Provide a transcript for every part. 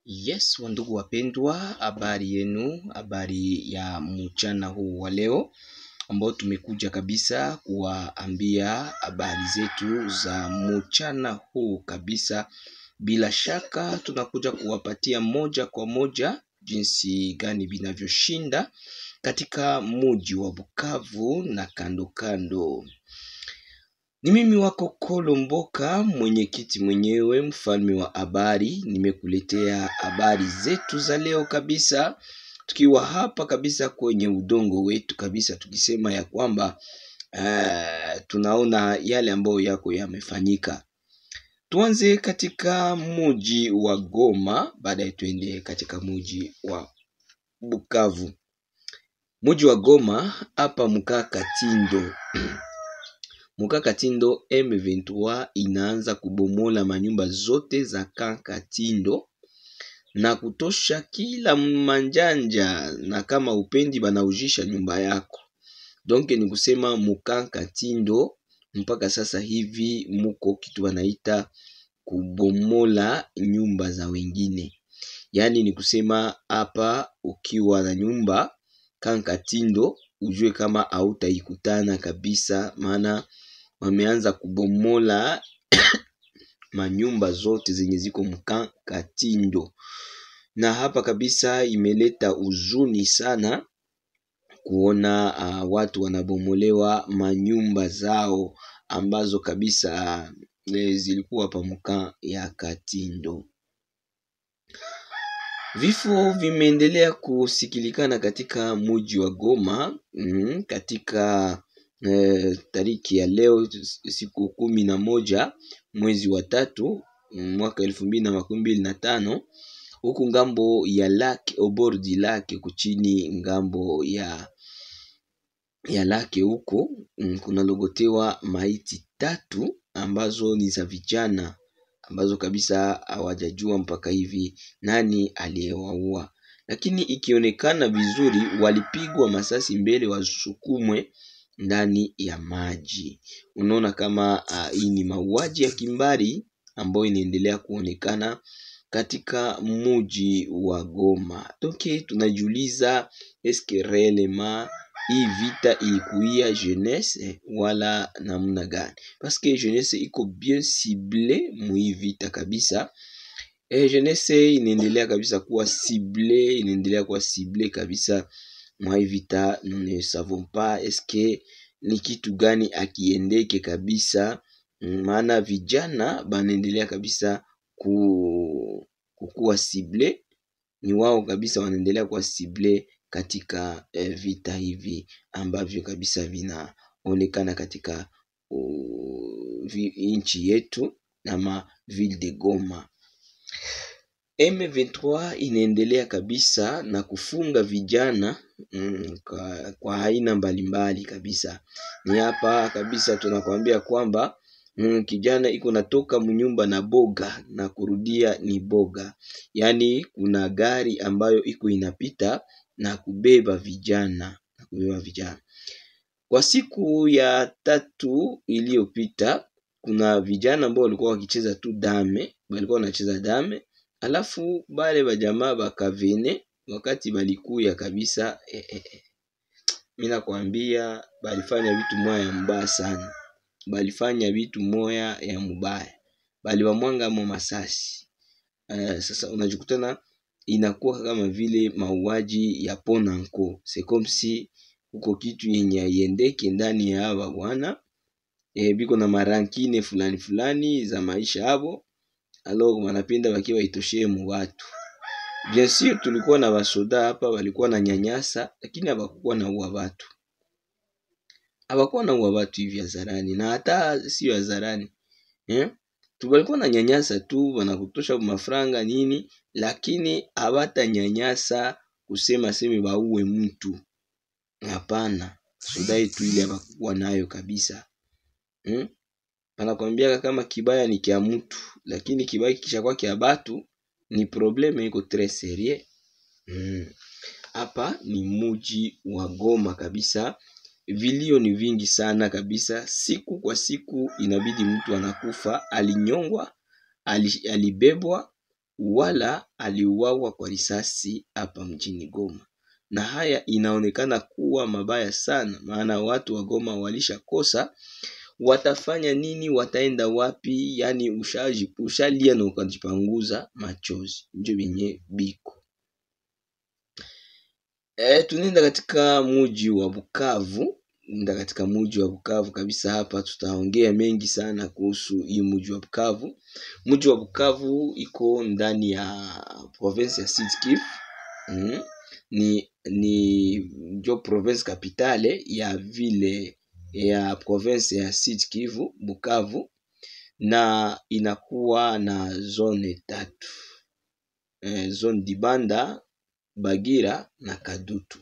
Yes, wandugu wapendwa, habari yenu, habari ya mchana huu wa leo ambao tumekuja kabisa kuwaambia habari zetu za mchana huu kabisa. Bila shaka tunakuja kuwapatia moja kwa moja jinsi gani vinavyoshinda katika mji wa Bukavu na kando kando. Ni mimi wako Kolomboka, mwenyekiti mwenyewe, mfalme wa habari. Nimekuletea habari zetu za leo kabisa, tukiwa hapa kabisa kwenye udongo wetu kabisa, tukisema ya kwamba tunaona yale ambayo yako yamefanyika. Tuanze katika mji wa Goma, baadaye tuende katika mji wa Bukavu. Mji wa Goma hapa Mkakatindo. Mkakatindo M23 inaanza kubomola manyumba zote za Katindo na kutosha kila manjanja, na kama upendi banaujisha nyumba yako. Donc ni kusema Mkakatindo mpaka sasa hivi muko kitu wanaita kubomola nyumba za wengine. Yani ni kusema hapa ukiwa na nyumba Katindo ujue kama hautaikutana kabisa, maana wameanza kubomola manyumba zote zenye ziko Katindo. Na hapa kabisa imeleta huzuni sana kuona watu wanabomolewa manyumba zao ambazo kabisa zilikuwa pa ya Katindo. Vifo vimeendelea kusikilikana katika mji wa Goma katika tariki ya leo, siku 11 mwezi wa 3 mwaka 2025, huku ngambo ya lake obordi lake kuchini ngambo ya lake huko kuna logotewa maiti 3 ambazo ni za vijana ambazo kabisa hawajajua mpaka hivi nani aliyewaua, lakini ikionekana vizuri walipigwa masasi mbele wasukumwe ndani ya maji. Unaona kama hii ni mauaji ya kimbari ambayo inaendelea kuonekana katika mji wa Goma. Toke tunajiuliza eske réellement hii vita ilikuia jeunesse wala namna gani? Parce que jeunesse iko bien ciblé mu vita kabisa. Jeunesse inaendelea kabisa kuwa ciblé, inaendelea kuwa ciblé kabisa mwa vita. Nous ne savons pas eske ni kitu gani akiendeke kabisa, maana vijana banaendelea kabisa kukuwa ciblé, ni wao kabisa wanaendelea kuwa ciblé katika vita hivi ambavyo kabisa vinaonekana katika nchi yetu na ville de Goma. M23 inaendelea kabisa na kufunga vijana kwa aina mbalimbali kabisa. Ni hapa kabisa tunakwambia kwamba kijana iko natoka mnyumba na boga na kurudia ni boga. Yani kuna gari ambayo iko inapita na kubeba vijana, Kwa siku ya 3 iliyopita kuna vijana ambao walikuwa wakicheza tu dame, walikuwa wanacheza dame, alafu bale bajamaa bakavene wakati balikuya kabisa mimi nakwambia balifanya vitu moya mbaya sana. Balifanya vitu moya ya mbaya. Baliwamwanga mo masasi. Sasa unajikutana inakuwa kama vile mauaji ya ponanko. C'est comme si uko kitu yenye haiendeki ndani ya hawa bwana. Biko na marankine fulani fulani za maisha hapo. Alors wanapenda wakiwa itoshee mu watu. Bien sûr tulikuwa na wasoda hapa walikuwa na nyanyasa, lakini hawakuwa na uwa watu. Hawakuwa na uwa watu hivi hadharani, na hata sio hadharani. Walikuwa na nyanyasa tu, wanakutosha mafranga nini, lakini hawata nyanyasa kusema sema bauwe mtu. Hapana, soda yetu ile hawakuwa nayo kabisa. Anakuambia kama kibaya ni kia mtu, lakini kibaya kishakuwa kia batu ni probleme iko très sérieux. Hapa ni mji wa Goma kabisa. Vilio ni vingi sana kabisa. Siku kwa siku inabidi mtu anakufa, alinyongwa, alibebwa, wala aliuawa kwa risasi hapa mjini Goma. Na haya inaonekana kuwa mabaya sana, maana watu wa Goma walishakosa watafanya nini, wataenda wapi? Yani ushalia na ukajipanguza machozi, ndio benye biko. Tunaenda katika mji wa Bukavu. Kabisa. Hapa tutaongea mengi sana kuhusu hii mji wa Bukavu. Mji wa Bukavu iko ndani ya province ya Sud Kivu. Ni ndio province capitale ya ville ya province ya Sud Kivu, Bukavu, na inakuwa na zone tatu. Zone Dibanda, Bagira na Kadutu.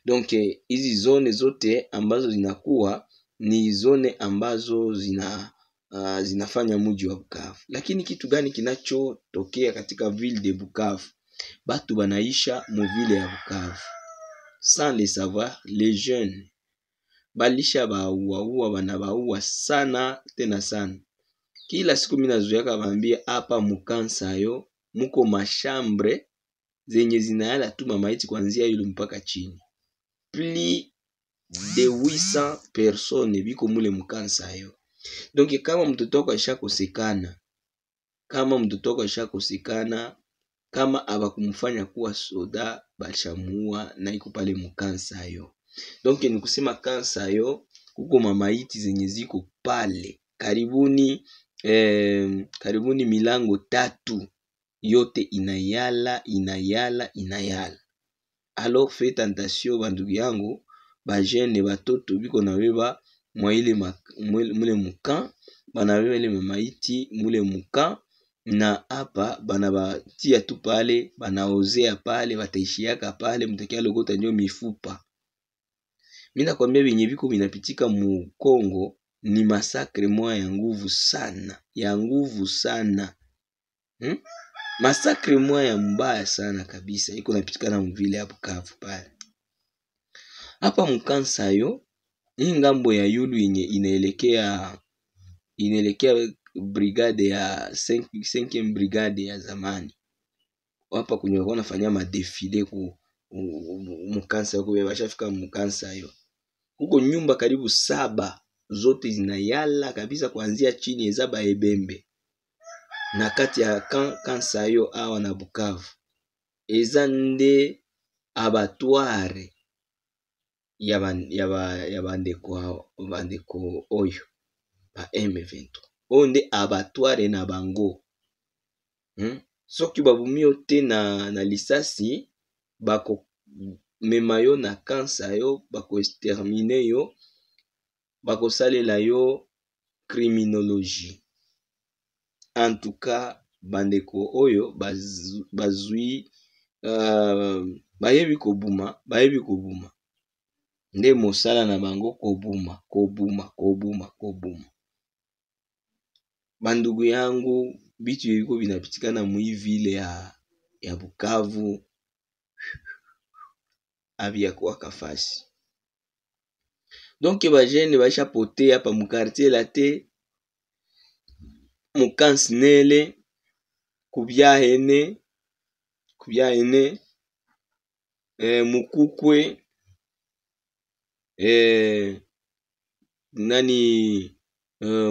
Donc hizi zone zote ambazo zinakuwa ni zone ambazo zinafanya mji wa Bukavu. Lakini kitu gani kinachotokea katika ville de Bukavu? Batu banaisha mu ville ya Bukavu sans le savoir. Les jeunes balisha baua banabaua sana tena sana. Kila siku mimi nazoea bambia hapa Mukansayo muko mashambre zenye zinayala tu mamaiti kuanzia yule mpaka chini. Plus de 800 personnes biko mule Mukansayo. Donc kama mtoto wako ashakosekana, kama abakumfanya kuwa soda, bashamuua na iko pale Mukansayo. Donc ni kusema Kansayo kuko mamaiti zenye ziko pale karibuni milango 3 yote inayala. Alors faites attention bandugu yangu, ba jeune batoto biko na beba mule mukan, bana beba ile mamaiti mule mukan, na hapa bana batia tu pale, banaozea pale, bataishiaka pale, mtakia lokota ndio mifupa. Mimi nakwambia benye biko binapitika mu Kongo ni masakre moya ya nguvu sana. Masakre moya mbaya sana kabisa iko napitikana mu vile ya Bukavu pale. Hapa Mukansayo, hii ngambo ya yulu yenye inaelekea brigade ya 5e brigade ya zamani. Hapa kwenye wako nafanya madefile ku Mukansayo, kwa bashafika Mukansayo. Huko nyumba karibu 7 zote zinayala kabisa kuanzia chini ezaba ebembe. Na kati ya Kansayo awa na Bukavu eza nde abattoir ya bandeko oyo ba M23. Onde abattoir na bango. Soki babumio te na lisasi, bako mema yo na Kansayo, bako exterminer yo, bako salela yo criminologie. En tout cas, bandeko oyo bazui bayebi kobuma. Nde mosala na bango kobuma. Bandugu yangu, bitu yiko binapitikana mu ville ya Bukavu abia kwa kafasi. Donc ba jeune basha pote hapa mu quartier la te Mukansinele kubya hene Mukukwe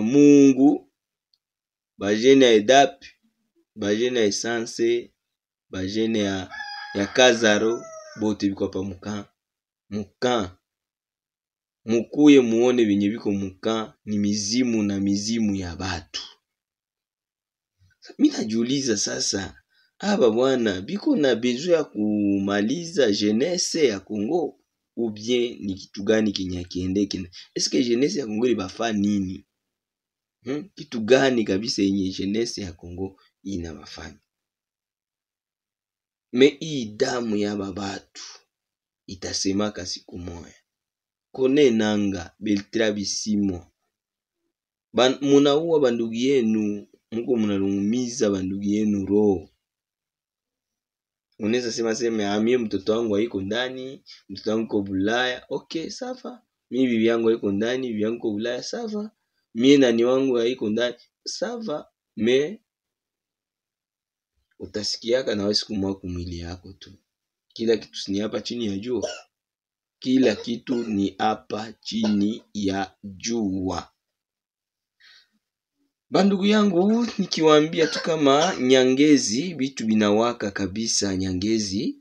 Mungu, bajene ya EDAP, bajene ya Essence, bajene ya Kazaro, bote biko hapa mukan. Mukuye muone benye biko mukan, ni mizimu ya batu. Mimi najiuliza sasa, aba bwana biko na besoin ya kumaliza jeunesse ya Kongo ou bien ni kitu gani kinyakiendeke? Est-ce que jeunesse ya Kongo libafa nini? Kitu gani kabisa yenye jeunesse ya Kongo inabafanya? Me hii damu ya babatu itasemaka siku moya. Kone nanga Beltra Bisimwa, munaua bandugu yenu, muko munalumiza bandugu yenu roho. Unaweza sema amie mtoto wangu haiko ndani, mtoto wangu ko Bulaya. Okay, sawa. Mimi bibi yangu haiko ndani, bibi yangu ko Bulaya, sawa. Mimi nani wangu haiko ndani, sawa. Me utasikiaka na wewe siku moja kumwili yako tu. Kila kitu ni hapa chini ya jua. Kila kitu ni hapa chini ya jua. Bandugu yangu, nikiwaambia tu kama Nyangezi vitu binawaka kabisa Nyangezi.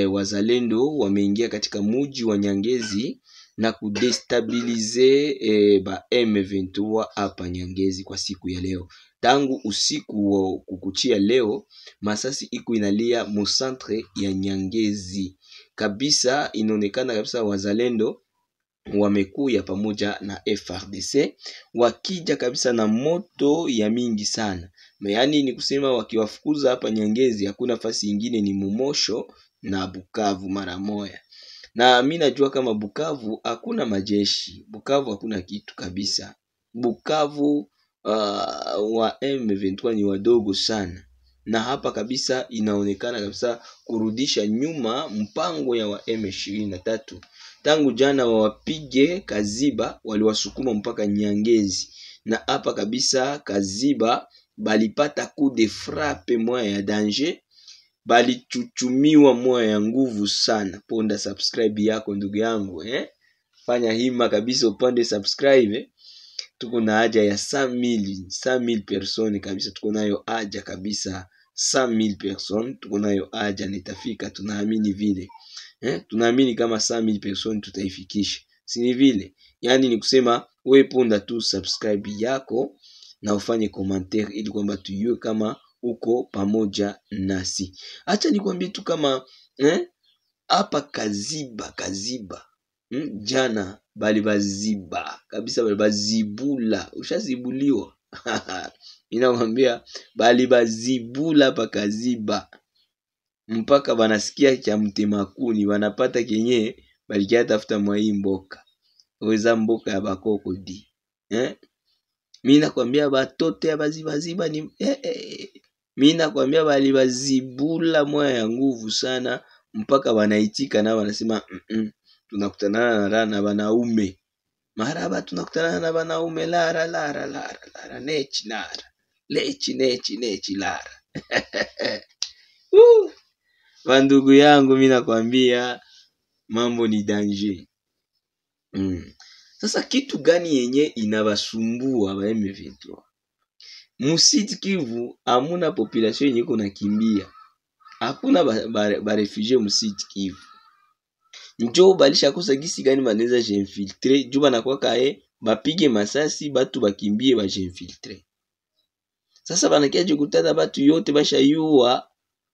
Wazalendo wameingia katika muji wa Nyangezi na kudestabilize ba M23 hapa Nyangezi kwa siku ya leo. Tangu usiku wa kukuchia leo, masasi iko inalia mu centre ya Nyangezi. Kabisa inaonekana kabisa wazalendo wamekuya pamoja na FRDC wakija kabisa na moto ya mingi sana. Yaani ni kusema wakiwafukuza hapa Nyangezi hakuna fasi ingine, ni Mumosho na Bukavu mara moja. Na mimi najua kama Bukavu hakuna majeshi. Bukavu hakuna kitu kabisa. Bukavu wa M23 ni wadogo sana. Na hapa kabisa inaonekana kabisa kurudisha nyuma mpango ya wa M23. Tangu jana wawapige Kaziba, waliwasukuma mpaka Nyangezi. Na hapa kabisa Kaziba balipata coup de frappe moya ya danger. Bali chuchumiwa moya ya nguvu sana. Ponda subscribe yako ndugu yangu, fanya hima kabisa upande subscribe. Tuko na haja ya 100,000 personnes kabisa. Tuko nayo haja kabisa 100,000 personnes. Tuko nayo haja, nitafika, tunaamini vile. Tunaamini kama 100,000 personnes tutaifikisha. Si ni vile? Yani ni kusema wewe ponda tu subscribe yako na ufanye commentaire ili kwamba tuyue kama uko pamoja nasi. Acha nikwambie tu kama hapa Kaziba jana bali baziba kabisa, bali bazibula. Ushazibuliwa. Ninakwambia bali bazibula hapa Kaziba. Mpaka banasikia cha mtemakuni, wanapata kenye balikia tafuta mwa mboka. Weza mboka ya bakoko di. Mimi nakwambia batoto ya baziba ni mimi nakwambia bali bazibula moya ya nguvu sana, mpaka wanaitika na wanasema tunakutana na wanaume. Maraba tunakutana na wanaume lara nechi lara. Lechi lara. Bandugu yangu, mimi nakwambia mambo ni danger. Sasa kitu gani yenye inabasumbua ba M23? Musiti Kivu hamuna population yenye iko nakimbia. Hakuna ba refugee musiti Kivu. Njoo balisha kosa gisi gani banaweza jinfiltre, juba na kwa bapige masasi batu bakimbie ba jinfiltre. Sasa banakia jikutana batu yote bashayua,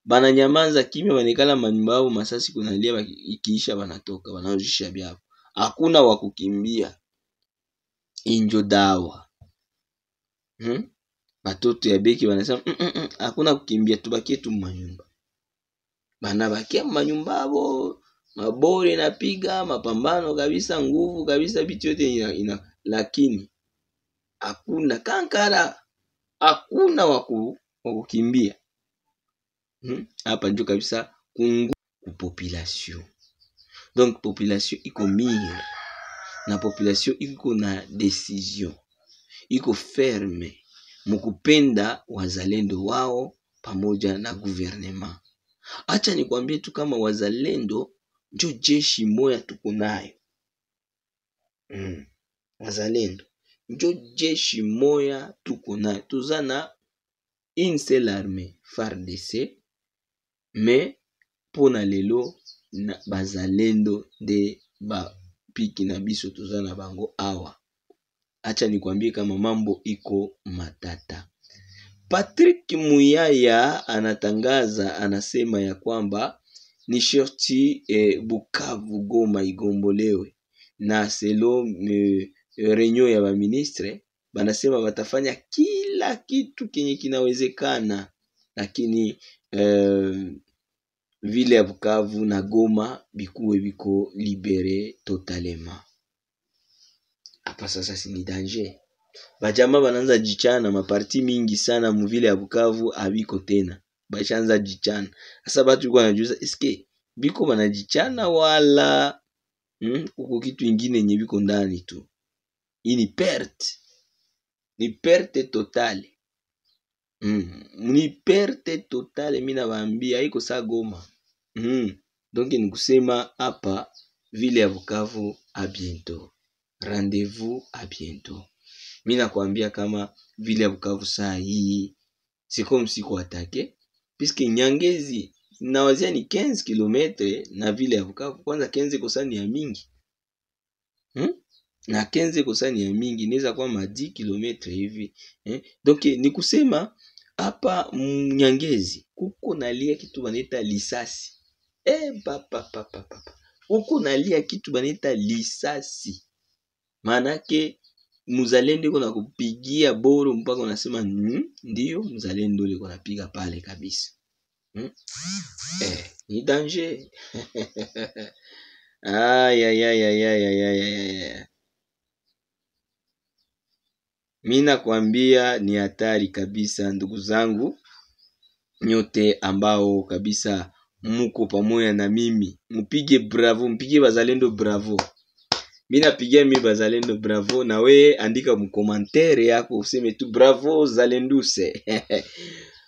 bananyamanza kimya, banekala manyumbao, masasi kunalia, ikiisha banatoka banaojisha byabo. Hakuna wa kukimbia. Injo dawa. Batoto ya beki wanasema hakuna kukimbia, tubakie tu manyumba. Banabakia manyumbabo, mabore napiga, mapambano kabisa, nguvu kabisa, bitu yote lakini hakuna kankara, hakuna wa kukimbia. Hapa ndio kabisa kungu population. Donc population iko mire, na population iko na decision, iko ferme mukupenda wazalendo wao pamoja na gouvernement. Acha nikwambie tu kama wazalendo ndio jeshi moya tuko nayo. Wazalendo ndio jeshi moya tuko nayo. Tuzana une seule armée, FARDC, mais pona lelo na bazalendo de ba piki na biso tuzana bango awa. Acha nikwambie kama mambo iko matata. Patrick Muyaya anatangaza, anasema ya kwamba ni sharti Bukavu Goma igombolewe, na selo reunion ya ba ministre banasema watafanya kila kitu kenye kinawezekana, lakini vile ya Bukavu na Goma bikuwe biko libere totalement. Hapa sasa si ni danger. Bajama bananza jichana, maparti mingi sana muvile ya Bukavu abiko tena. Bashanza jichana. Sasa batu yuko wanajuza eske biko banajichana wala kuko kitu ingine nye biko ndani tu. Hii ni perte. Ni perte totale. Ni perte totale, mina waambia haiko saa Goma. Donc ni kusema hapa vile ya Bukavu, a bientôt. Rendez-vous à bientôt. Mina kuambia kama vile ya Bukavu saa hii siko msiku atake, puisque Nyangezi nawazia ni 15 km na vile ya Bukavu. Kwanza 15 kosani ya mingi. Na 15 kosani ya mingi inaweza kwa 10 km hivi. Donc ni kusema hapa Nyangezi kuko nalia kitu baneta lisasi. Kuko nalia kitu baneta lisasi. Manake muzalendo kuna kupigia boro mpaka unasema ndio muzalendo liko napiga pale kabisa. Ni danger. Mina kuambia ni hatari kabisa, ndugu zangu nyote ambao kabisa muko pamoja na mimi. Mpige bravo, mpige bazalendo bravo. Mina pigia mi bazalendo bravo, na we andika mkomantere yako useme tu bravo Zalenduse.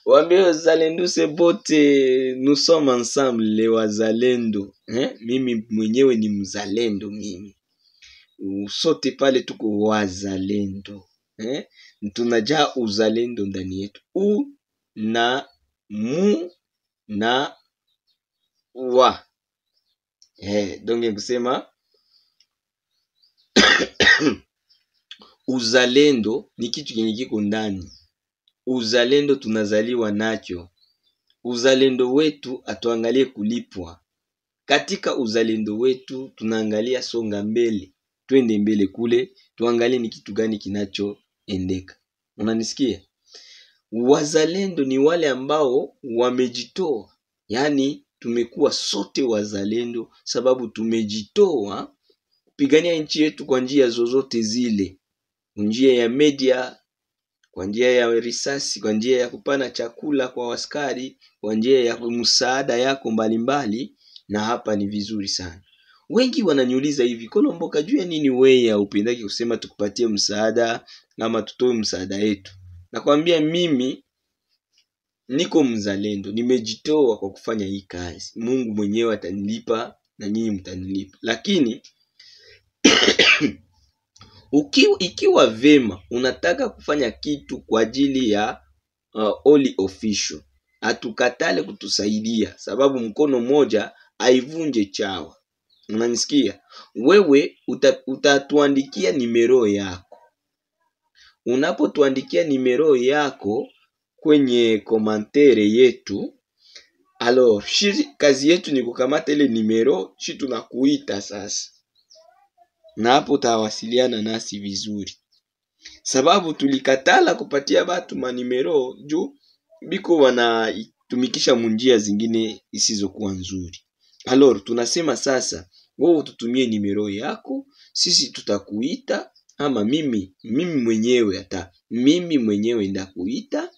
Wambie Zalenduse bote, nous sommes ensemble les wazalendo. Mimi mwenyewe ni mzalendo mimi. Usote pale tuko wazalendo. Tunajaa uzalendo ndani yetu. U na mu na wa. Donc kusema uzalendo ni kitu kenye kiko ndani. Uzalendo tunazaliwa nacho. Uzalendo wetu atuangalie kulipwa. Katika uzalendo wetu tunaangalia songa mbele. Twende mbele kule, tuangalie ni kitu gani kinachoendeka. Unanisikia? Wazalendo ni wale ambao wamejitoa. Yani tumekuwa sote wazalendo sababu tumejitoa kupigania nchi yetu kwa njia zozote zile. Kwa njia ya media, kwa njia ya risasi, kwa njia ya kupana chakula kwa askari, kwa njia ya msaada yako mbalimbali, na hapa ni vizuri sana. Wengi wananiuliza hivi, Kolomboka juu ya nini wewe upendaki kusema tukupatie msaada ama tutoe msaada yetu? Nakwambia mimi niko mzalendo, nimejitoa kwa kufanya hii kazi. Mungu mwenyewe atanilipa na nyinyi mtanilipa. Lakini ikiwa vema unataka kufanya kitu kwa ajili ya all official, atukatale kutusaidia sababu mkono moja haivunje chawa. Unanisikia? Wewe utatuandikia nimero yako. Unapotuandikia nimero yako kwenye komantere yetu, alors kazi yetu ni kukamata ile nimero, tunakuita sasa. Na hapo utawasiliana nasi vizuri. Sababu tulikatala kupatia watu manimero juu biko wanatumikisha munjia zingine isizokuwa nzuri. Alors tunasema sasa wewe tutumie nimero yako, sisi tutakuita, ama mimi mwenyewe ndakuita,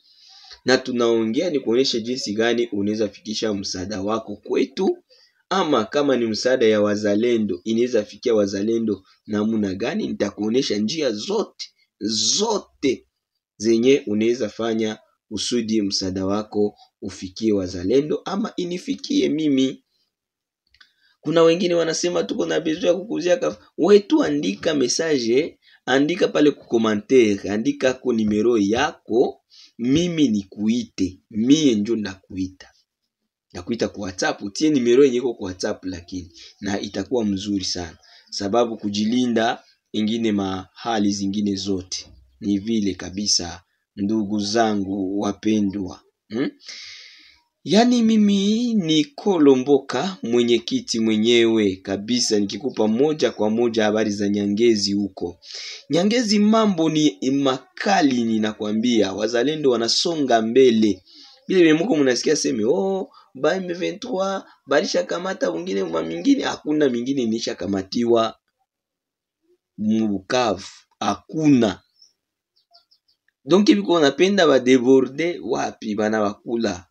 na tunaongea ni kuonyesha jinsi gani unaweza fikisha msaada wako kwetu, ama kama ni msaada ya wazalendo inaweza fikia wazalendo namna gani. Nitakuonesha njia zote zenye unaweza fanya usudi msaada wako ufikie wazalendo ama inifikie mimi. Kuna wengine wanasema tuko na besoin kukuzia wetu, andika message, andika pale ku commentaire, andika kwa numero yako, mimi nikuite, mie ndio nakuita. Nakuita kwa WhatsApp, utie numero yenye iko kwa WhatsApp, lakini na itakuwa mzuri sana sababu kujilinda ingine mahali zingine zote. Ni vile kabisa ndugu zangu wapendwa. Yani mimi ni Kolomboka, mwenyekiti mwenyewe kabisa, nikikupa moja kwa moja habari za Nyangezi huko. Nyangezi mambo ni makali, ninakwambia. Wazalendo wanasonga mbele. Bila mko mnasikia sema ba M23 balisha kamata wengine mingine, hakuna mingine inisha kamatiwa Bukavu, hakuna. Donc biko wanapenda ba déborder wapi bana wakula.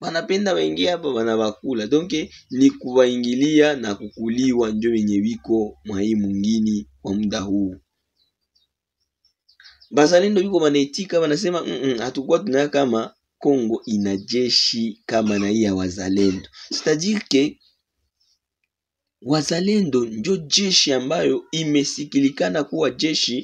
Wanapenda waingia hapa bana wakula. Donc ni kuwaingilia na kukuliwa ndio wenye wiko mwa hii mwingine kwa muda huu. bazalendo yuko banaitika wanasema hatakuwa tunaya kama Kongo ina jeshi kama na hii ya wazalendo. C'est-à-dire que wazalendo ndio jeshi ambayo imesikilikana kuwa jeshi